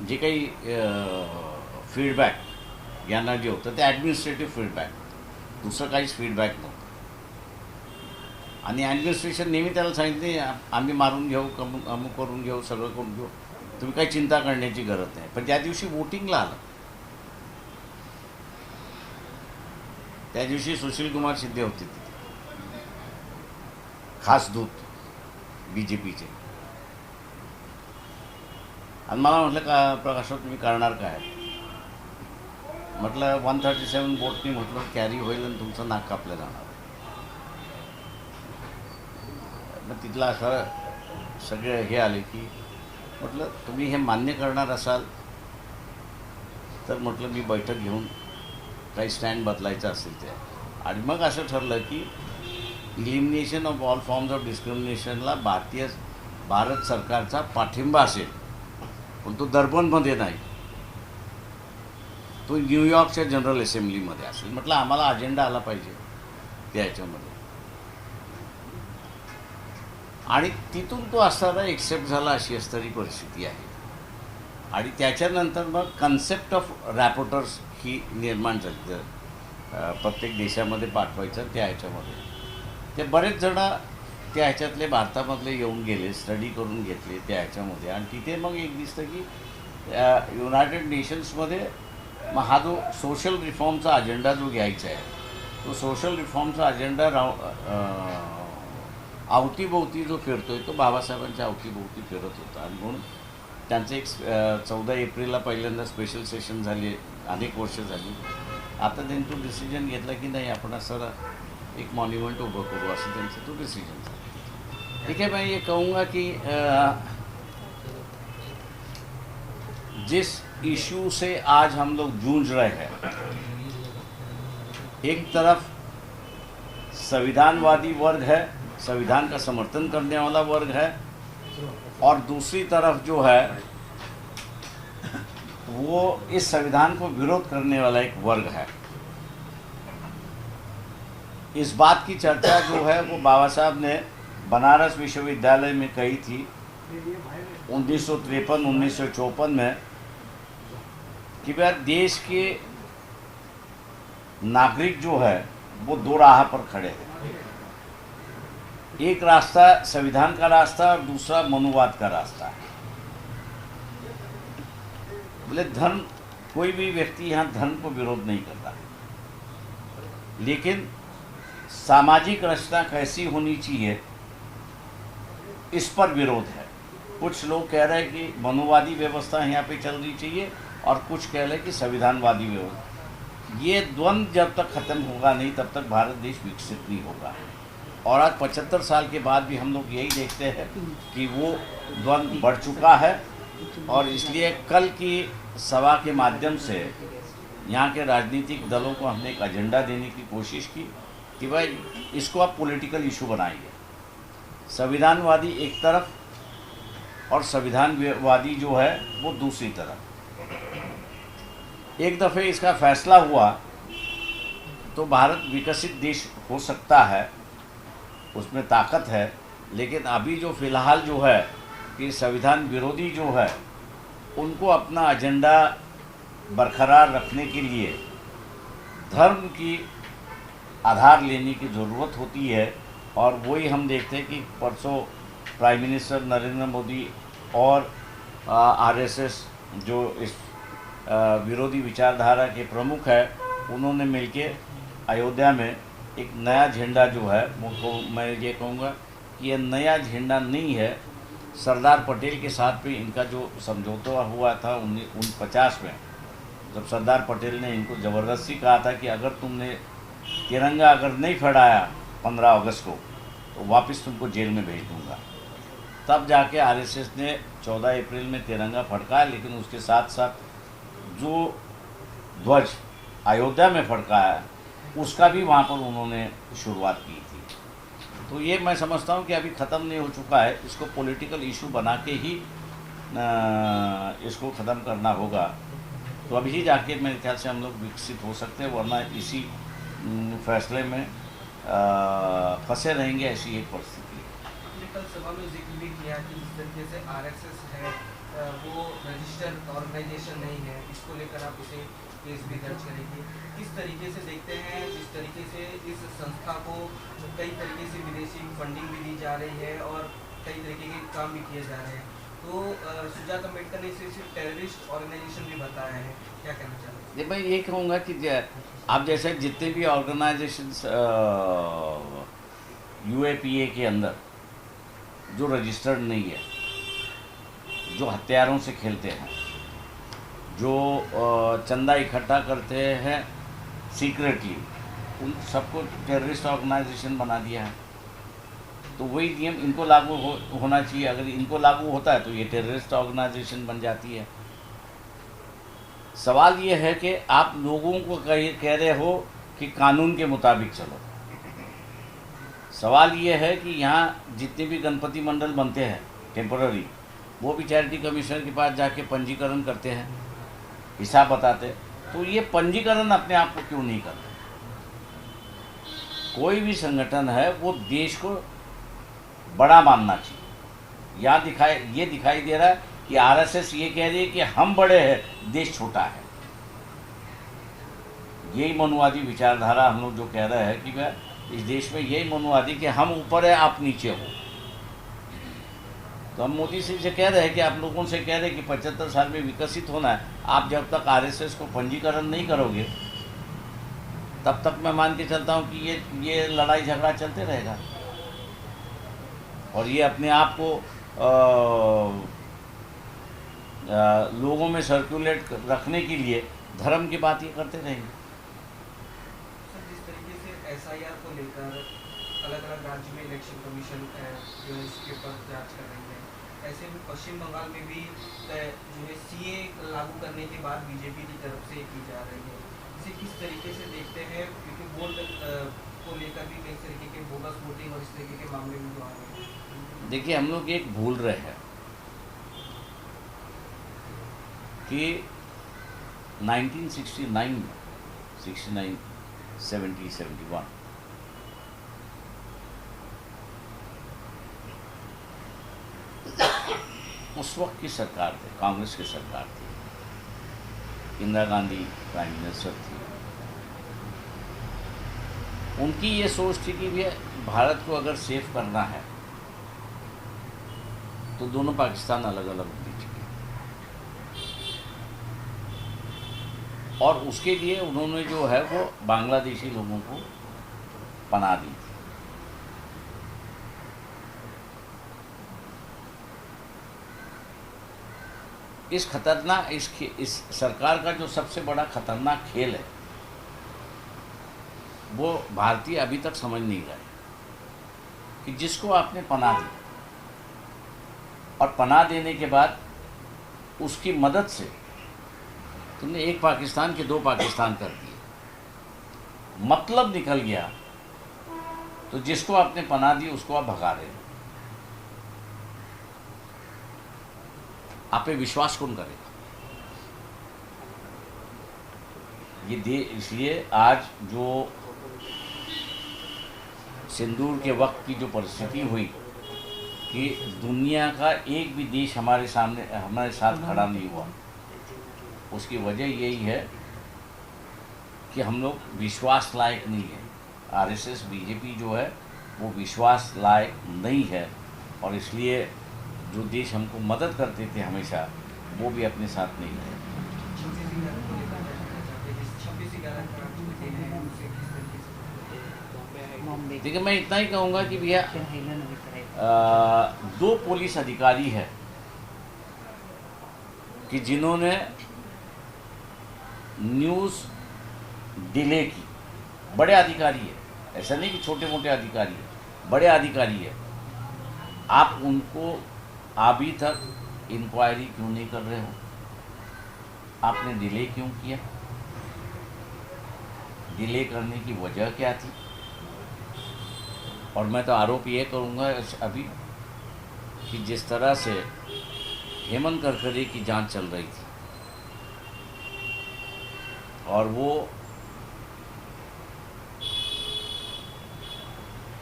जे काही फीडबॅक यांना जे होतं ते ॲडमिनिस्ट्रेटिव्ह फीडबॅक, दुसरं काहीच फीडबॅक नव्हतं. आणि ॲडमिनिस्ट्रेशन नेहमी त्याला सांगितले आम्ही मारून घेऊ, अमुक करून घेऊ, सगळं करून घेऊ, तुम्ही काही चिंता करण्याची गरज नाही. पण त्या दिवशी वोटिंगला आलं, त्या दिवशी सुशील कुमार शिंदे होते तिथे, खास दूत BJPचे. आणि मला म्हटलं का प्रकाशराव तुम्ही करणार काय? म्हटलं 137 बोटनी म्हटलं कॅरी होईल आणि तुमचं नाक कापलं जाणार. मग तिथलं असं सगळे हे आले की म्हटलं तुम्ही हे मान्य करणार असाल तर म्हटलं मी बैठक घेऊन काही स्टँड बदलायचं असेल ते. आणि मग असं ठरलं की elimination of all forms of डिस्क्रिमिनेशनला भारत सरकारचा पाठिंबा असेल, पण तो डर्बनमध्ये नाही, तो न्यूयॉर्कच्या जनरल असेंब्लीमध्ये असेल. म्हटलं आम्हाला अजेंडा आला पाहिजे त्या ह्याच्यामध्ये. आणि तिथून तो असताना एक्सेप्ट झाला अशी असणारी परिस्थिती आहे. आणि त्याच्यानंतर मग कन्सेप्ट ऑफ रॅपोर्टर्स ही निर्माण झाली. प्रत्येक देशामध्ये पाठवायचं त्या ह्याच्यामध्ये ते बरेच जणं त्या ह्याच्यातले भारतामधले येऊन गेले, स्टडी करून घेतले त्या ह्याच्यामध्ये. आणि तिथे मग एक दिसतं की युनायटेड नेशन्समध्ये मग हा जो सोशल रिफॉर्मचा अजेंडा जो घ्यायचा आहे तो सोशल रिफॉर्मचा अजेंडा अवतीभोवती जो फिरतोय तो बाबासाहेबांच्या अवतीभोवती फिरत होता आणि म्हणून त्यांचं एक 14 एप्रिलला पहिल्यांदा स्पेशल सेशन झाली, अनेक वर्ष झाली. आता त्यांनी तो डिसिजन घेतला की नाही आपण असं एक मॉन्युमेंट उभं करू, असं त्यांचं तो डिसिजन झाला. ठीक है, मैं ये कहूँगा कि जिस इशू से आज हम लोग जूझ रहे हैं, एक तरफ संविधानवादी वर्ग है, संविधान का समर्थन करने वाला वर्ग है, और दूसरी तरफ जो है वो इस संविधान को विरोध करने वाला एक वर्ग है. इस बात की चर्चा जो है वो बाबा साहब ने बनारस विश्वविद्यालय में कही थी 1953-1954 में कि भाई देश के नागरिक जो है वो दो राह पर खड़े हैं. एक रास्ता संविधान का रास्ता और दूसरा मनुवाद का रास्ता है. बोले धर्म, कोई भी व्यक्ति यहाँ धर्म को विरोध नहीं करता, लेकिन सामाजिक रचना कैसी होनी चाहिए इस पर विरोध है. कुछ लोग कह रहे हैं कि मनुवादी व्यवस्था यहाँ पे चल रही चाहिए और कुछ कह रहे हैं कि संविधानवादी व्यवस्था. ये द्वंद्व जब तक खत्म होगा नहीं तब तक भारत देश विकसित नहीं होगा. और आज 75 साल के बाद भी हम लोग यही देखते हैं कि वो द्वंद्व बढ़ चुका है. और इसलिए कल की सभा के माध्यम से यहाँ के राजनीतिक दलों को हमने एक एजेंडा देने की कोशिश की कि भाई इसको आप पॉलिटिकल इशू बनाइए. संविधानवादी एक तरफ और संविधानवादी जो है वो दूसरी तरफ. एक दफ़े इसका फैसला हुआ तो भारत विकसित देश हो सकता है, उसमें ताकत है. लेकिन अभी जो फ़िलहाल जो है कि संविधान विरोधी जो है उनको अपना एजेंडा बरकरार रखने के लिए धर्म की आधार लेने की ज़रूरत होती है. और वही हम देखते हैं कि परसों प्राइम मिनिस्टर नरेंद्र मोदी और आरएसएस जो इस विरोधी विचारधारा के प्रमुख है, उन्होंने मिलके अयोध्या में एक नया झंडा जो है वो मैं ये कहूँगा कि ये नया झंडा नहीं है. सरदार पटेल के साथ भी इनका जो समझौता हुआ था 1950 में, जब सरदार पटेल ने इनको ज़बरदस्ती कहा था कि अगर तुमने तिरंगा अगर नहीं फहराया 15 अगस्त को तो वापस तुमको जेल में भेज दूंगा, तब जाके आरएसएस ने 14 अप्रैल में तिरंगा फड़काया. लेकिन उसके साथ साथ जो ध्वज अयोध्या में फड़काया उसका भी वहाँ पर उन्होंने शुरुआत की थी. तो ये मैं समझता हूँ कि अभी ख़त्म नहीं हो चुका है. इसको पॉलिटिकल इशू बना के ही इसको ख़त्म करना होगा. तो अभी जाके मेरे ख्याल से हम लोग विकसित हो सकते हैं, वरना इसी फैसले में फंसे रहेंगे. ऐसी एक परिस्थिति है. कल सभा में जिक्र भी किया कि जिस तरीके से आरएसएस है वो रजिस्टर्ड ऑर्गेनाइजेशन नहीं है, इसको लेकर आप उसे केस भी दर्ज करेंगे. किस तरीके से देखते हैं जिस तरीके से इस संस्था को कई तरीके से विदेशी फंडिंग भी दी जा रही है और कई तरीके के काम भी किए जा रहे हैं, तो सुजात अम्बेडकर ने इसे सिर्फ टेररिस्ट ऑर्गेनाइजेशन भी बताया है, क्या कहना चाहते हैं? मैं ये कहूँगा कि आप जैसे जितने भी ऑर्गेनाइजेशंस यूएपीए के अंदर जो रजिस्टर्ड नहीं है, जो हथियारों से खेलते हैं, जो चंदा इकट्ठा करते हैं सीक्रेटली, उन सबको टेररिस्ट ऑर्गेनाइजेशन बना दिया है. तो वही नियम इनको लागू होना चाहिए. अगर इनको लागू होता है तो ये टेररिस्ट ऑर्गेनाइजेशन बन जाती है. सवाल ये है कि आप लोगों को कह रहे हो कि कानून के मुताबिक चलो. सवाल ये है कि यहाँ जितने भी गणपति मंडल बनते हैं टेम्पररी, वो भी चैरिटी कमिश्नर के पास जाके पंजीकरण करते हैं, हिसाब बताते. तो ये पंजीकरण अपने आप को क्यों नहीं करते? कोई भी संगठन है वो देश को बड़ा मानना चाहिए. यहाँ ये दिखाई दे रहा है कि आरएसएस ये कह रही है कि हम बड़े हैं, देश छोटा है. यही मनुवादी विचारधारा हम लोग जो कह रहे हैं कि इस देश में यही मनुवादी कि हम ऊपर है आप नीचे हो. तो हम मोदी से कह रहे हैं कि आप लोगों से कह रहे हैं कि 75 साल में विकसित होना है. आप जब तक आरएसएस को पंजीकरण नहीं करोगे तब तक मैं मान के चलता हूँ कि ये लड़ाई झगड़ा चलते रहेगा. और ये अपने आप को लोगों में सर्कुलेट रखने के लिए धर्म की बात ये करते रहेंगे। सर, जिस तरीके से एसआईआर को लेकर अलग अलग राज्य में इलेक्शन कमीशन जो है इसके ऊपर जांच कर रही है, ऐसे में पश्चिम बंगाल में भी जो है सीए लागू करने के बाद बीजेपी की तरफ से की जा रही है, इसे किस तरीके से देखते हैं? क्योंकि वोट को लेकर भी कई तरीके के बोगस वोटिंग और इस तरीके के मामले भी जो आ रहे हैं। देखिए, हम लोग एक भूल रहे हैं कि 1969 में 69, 70, 71 उस वक्त की सरकार थी, कांग्रेस की सरकार थी, इंदिरा गांधी प्राइम मिनिस्टर थी। उनकी ये सोच थी कि भैया भारत को अगर सेव करना है तो दोनों पाकिस्तान अलग अलग होने चाहिए, और उसके लिए उन्होंने जो है वो बांग्लादेशी लोगों को पनाह दी थी। इस सरकार का जो सबसे बड़ा खतरनाक खेल है वो भारतीय अभी तक समझ नहीं रहे कि जिसको आपने पनाह दी और पनाह देने के बाद उसकी मदद से तुमने एक पाकिस्तान के दो पाकिस्तान कर दिए, मतलब निकल गया, तो जिसको आपने पनाह दी उसको आप भगा रहे हो। आप पे विश्वास कौन करेगा? इसलिए आज जो सिंदूर के वक्त की जो परिस्थिति हुई कि दुनिया का एक भी देश हमारे साथ खड़ा नहीं हुआ, उसकी वजह यही है कि हम लोग विश्वास लायक नहीं है। आरएसएस बीजेपी जो है वो विश्वास लायक नहीं है, और इसलिए जो देश हमको मदद करते थे हमेशा वो भी अपने साथ नहीं है। देखिए, मैं इतना ही कहूँगा कि भैया दो पुलिस अधिकारी है कि जिन्होंने न्यूज़ डिले की, बड़े अधिकारी है, ऐसा नहीं कि छोटे मोटे अधिकारी है, बड़े अधिकारी है। आप उनको अभी तक इंक्वायरी क्यों नहीं कर रहे हो? आपने डिले क्यों किया? डिले करने की वजह क्या थी? और मैं तो आरोप ये करूँगा अभी कि जिस तरह से हेमंत करकरे की जांच चल रही थी और वो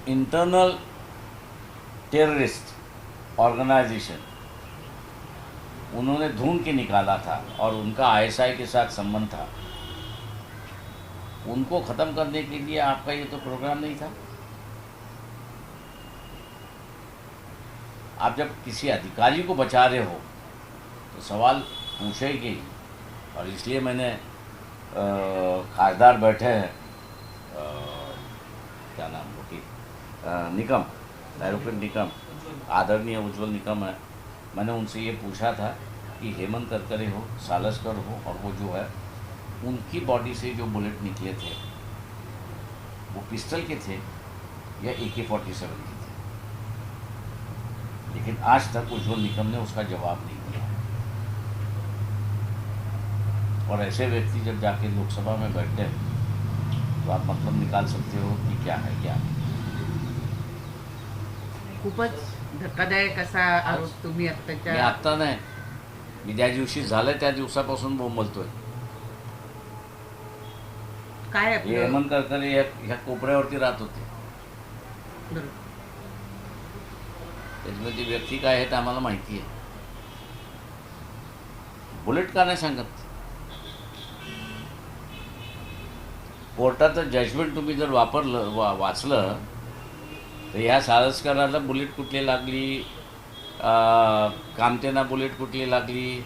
इंटरनल टेररिस्ट ऑर्गेनाइजेशन उन्होंने ढूंढ के निकाला था और उनका आईएसआई के साथ संबंध था, उनको ख़त्म करने के लिए आपका ये तो प्रोग्राम नहीं था। आप जब किसी अधिकारी को बचा रहे हो तो सवाल पूछेगी, और इसलिए मैंने खासदार बैठे हैं, क्या नाम वकील निकम, एरोप्लेन निकम, आदरणीय उज्जवल निकम है। मैंने उनसे ये पूछा था कि हेमंत करकरे हो, सालस्कर हो, और वो जो है उनकी बॉडी से जो बुलेट निकले थे वो पिस्टल के थे या AK-47 के थे, लेकिन आज तक उज्जवल निकम ने उसका जवाब नहीं दिया। और ऐसे व्यक्ति जब जाके लोकसभा में बैठते हैं तो आप मतलब निकाल सकते हो कि क्या है क्या नहीं। खूपच धक्कादायक असा आरोप तुम्ही मी आत्ताच्या आत्ता नाही, मी ज्या दिवशी झालं त्या दिवसापासून बोंबलतोय। काय हे आपलं हेमंत करकरे ह्या कोपऱ्यावरती राहत होते, बरोबर. त्याच्यामध्ये व्यक्ती काय आहे ते आम्हाला माहिती आहे। बुलेट का नाही सांगत? कोर्टाचं जजमेंट तुम्ही जर वाचलं तर ह्या साळसकराला बुलेट कुठली लागली, कामतेना बुलेट कुठली लागली,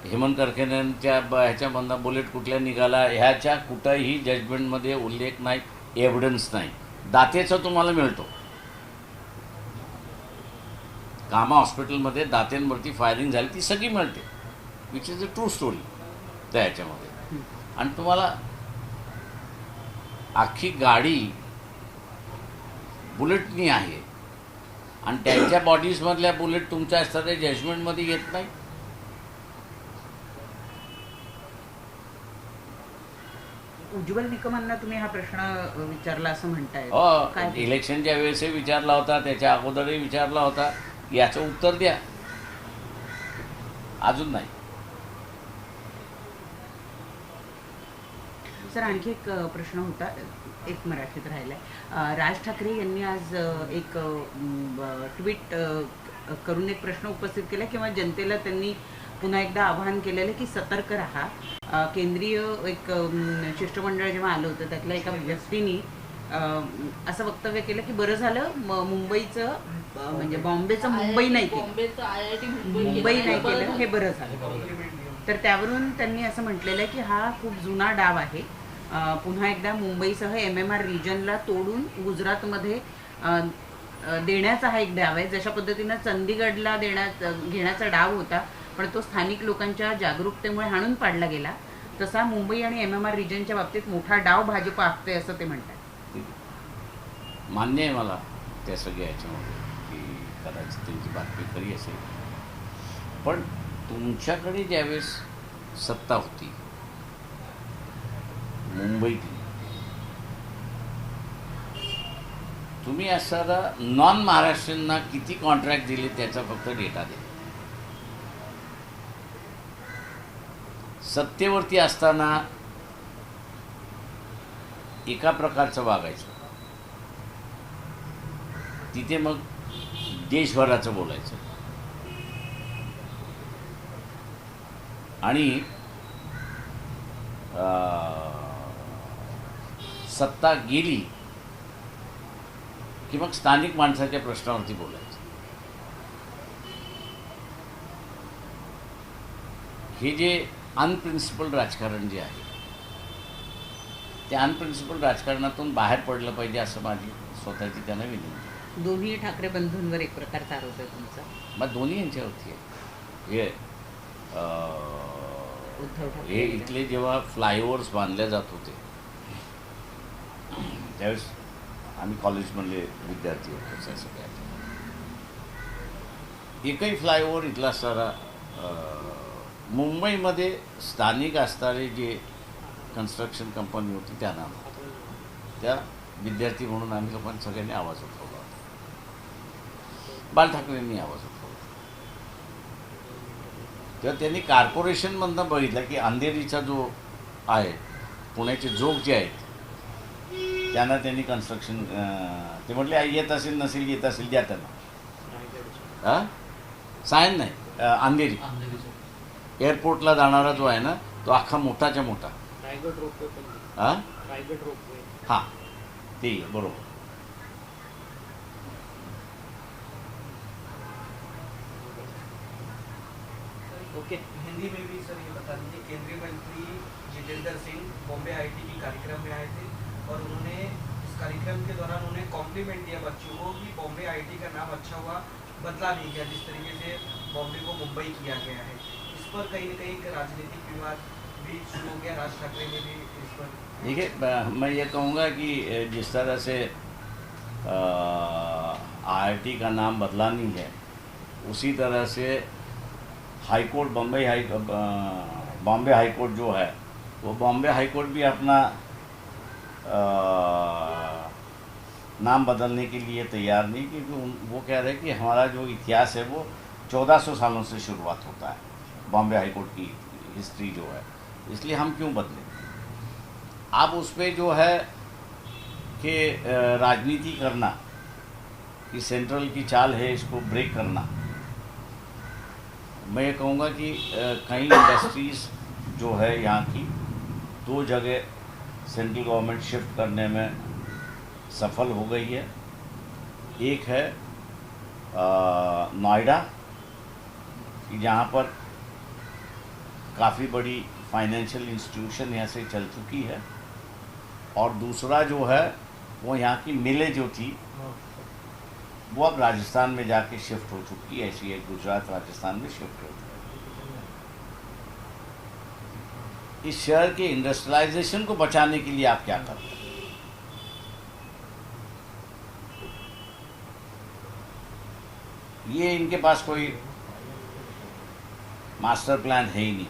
हेमंत करकरेंच्या ह्याच्यामधनं बुलेट कुठल्या निघाला, ह्याच्या कुठंही जजमेंटमध्ये उल्लेख नाही, एव्हिडन्स नाही। दातेचा तुम्हाला मिळतो, कामा हॉस्पिटलमध्ये दात्यांवरती फायरिंग झाली ती सगळी मिळते, which is a true story त्या ह्याच्यामध्ये. आणि तुम्हाला अख्खी गाडी बुलेटनी आहे आणि त्यांच्या बॉडीजमधल्या बुलेट तुमच्या असणाऱ्या जजमेंटमध्ये येत नाही. उज्ज्वल निकमांना तुम्ही हा प्रश्न विचारला असं म्हणताय. हो, काय इलेक्शनच्या वेळेसही विचारला होता, त्याच्या अगोदरही विचारला होता. याचं उत्तर द्या. अजून नाही. सर आणखी एक प्रश्न होता, एक मराठीत राहिलाय. राज ठाकरे यांनी आज एक ट्विट करून एक प्रश्न उपस्थित केला किंवा जनतेला त्यांनी पुन्हा एकदा आवाहन केलेलं की सतर्क राहा. केंद्रीय एक शिष्टमंडळ जेव्हा आलं होतं त्यातल्या एका व्यक्तीने असं वक्तव्य केलं की बरं झालं मुंबईचं म्हणजे बॉम्बेचं मुंबई नाही केलं, बॉम्बेचं IIT मुंबई नाही केलं हे बरं झालं. तर त्यावरून त्यांनी असं म्हटलेलं आहे की हा खूप जुना डाव आहे. पुन्हा एकदा मुंबईसह MMR रिजनला तोडून गुजरातमध्ये देण्याचा हा एक डाव आहे. जशा पद्धतीनं चंदीगडला घेण्याचा डाव होता पण तो स्थानिक लोकांच्या जागरूकतेमुळे हाणून पाडला गेला, तसा मुंबई आणि MMR रिजनच्या बाबतीत मोठा डाव भाजप आखते असं ते म्हणतात. मान्य आहे मला त्या सगळ्या ह्याच्यामध्ये की कदाचित त्यांची बातमी खरी असेल, पण तुमच्याकडे ज्यावेळेस सत्ता होती मुंबईतली, तुम्ही असणारा नॉन महाराष्ट्रीयांना किती कॉन्ट्रॅक्ट दिले त्याचा फक्त डेटा दे. सत्तेवरती असताना एका प्रकारचं वागायचं, तिथे मग देशभराचं बोलायचं. आणि सत्ता गेली की मग स्थानिक माणसाच्या प्रश्नावरती बोलायचं. हे जे अनप्रिन्सिपल राजकारण जे आहे त्या अनप्रिन्सिपल राजकारणातून बाहेर पडलं पाहिजे असं माझी स्वतःची त्यांना विनंती. दोन्ही ठाकरे बंधूंवर एक प्रकारचा आरोप आहे तुमचा. मग दोन्ही यांच्यावरती आहे. हे उद्धव हे ठाकरे इथले जेव्हा फ्लायओव्हर्स बांधले जात होते त्यावेळेस आम्ही कॉलेजमधले विद्यार्थी होतो त्या सगळ्या. एकही फ्लायओव्हर इथला असणारा मुंबईमध्ये स्थानिक असणारे जे कन्स्ट्रक्शन कंपनी होती त्यांना त्या विद्यार्थी म्हणून आम्ही लोकांनी सगळ्यांनी आवाज उठवला होता. बाळ ठाकरेंनी आवाज उठवला. तेव्हा त्यांनी कॉर्पोरेशनमधनं बघितलं की अंधेरीचा जो आहे पुण्याचे जोग जे आहेत त्यांना त्यांनी कन्स्ट्रक्शन ते म्हटले येत असेल नसेल येत असेल द्या त्यांना. हां सायन नाही अंधेरी एअरपोर्टला जाणारा जो आहे ना तो अख्खा मोठाच्या मोठा रायगड रोपवे पण हां रायगड रोपवे हां ते बरोबर. ओके. हिंदी में भी सर ये बता दीजिए, केंद्रीय मंत्री जितेंद्र सिंह बॉम्बे IIT की कार्यक्रम में आए थे और उन्होंने इस कार्यक्रम के दौरान उन्हें कॉम्प्लीमेंट दिया बच्चों को कि बॉम्बे IIT का नाम अच्छा हुआ, बदला नहीं गया जिस तरीके से बॉम्बे को मुंबई किया गया है. इस पर कहीं न कहीं एक राजनीतिक विवाद भी शुरू हो गया. राज ठाकरे ने भी इस पर देखिए मैं ये कहूँगा कि जिस तरह से IIT का नाम बदला नहीं है उसी तरह से हाईकोर्ट बॉम्बे हाईकोर्ट जो है वो बॉम्बे हाईकोर्ट भी अपना नाम बदलने के लिए तैयार नहीं, क्योंकि वो कह रहे हैं कि हमारा जो इतिहास है वो 1400 सालों से शुरुआत होता है बॉम्बे हाईकोर्ट की हिस्ट्री जो है, इसलिए हम क्यों बदलें. अब उस पर जो है कि राजनीति करना कि सेंट्रल की चाल है इसको ब्रेक करना. मैं ये कहूँगा कि कई इंडस्ट्रीज़ जो है यहाँ की 2 जगह सेंट्रल गवर्नमेंट शिफ्ट करने में सफल हो गई है. एक है नोएडा जहाँ पर काफ़ी बड़ी फाइनेंशियल इंस्टीट्यूशन यहाँ से चल चुकी है, और दूसरा जो है वो यहाँ की मिलें जो थी वो अब राजस्थान में जाके शिफ्ट हो चुकी है, ऐसी है गुजरात राजस्थान में शिफ्ट हो चुकी है। इस शहर के इंडस्ट्रियलाइजेशन को बचाने के लिए आप क्या कर रहे हैं? ये इनके पास कोई मास्टर प्लान है ही नहीं।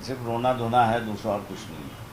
सिर्फ रोना धोना है, दूसरा और कुछ नहीं है।